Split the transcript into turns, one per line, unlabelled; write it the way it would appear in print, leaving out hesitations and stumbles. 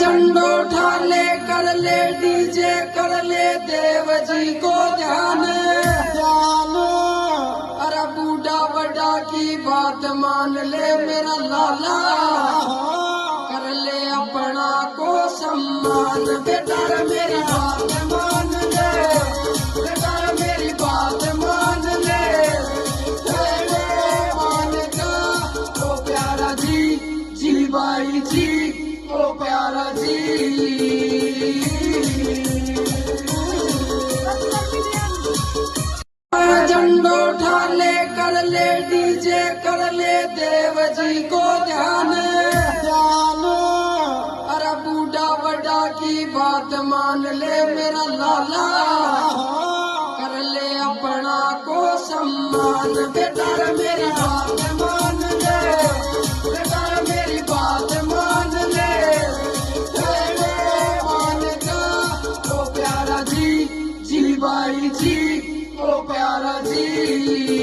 झंडो उठा ले कर ले डीजे कर ले देव जी को ध्यान ध्यान। अरे बूढ़ा बड़ा की बात मान ले मेरा लाला, कर ले अपना को सम्मान। बेटा मेरी बात मान ले, बेटा मेरी बात मान ले, तेरे मान का ओ प्यारा जी, जी भाई जी ओ प्यारा जी। झंडो उठा ले कर ले डीजे कर ले देव जी को ध्यान ध्यान। अरे बूढ़ा बड़ा की बात मान ले मेरा लाला, कर ले अपना को सम्मान। बेटा मेरी बात मान ले, बेटा मेरी बात मान ले, तेरे मान का ओ प्यारा जी, जी भाई जी ओ प्यारा जी।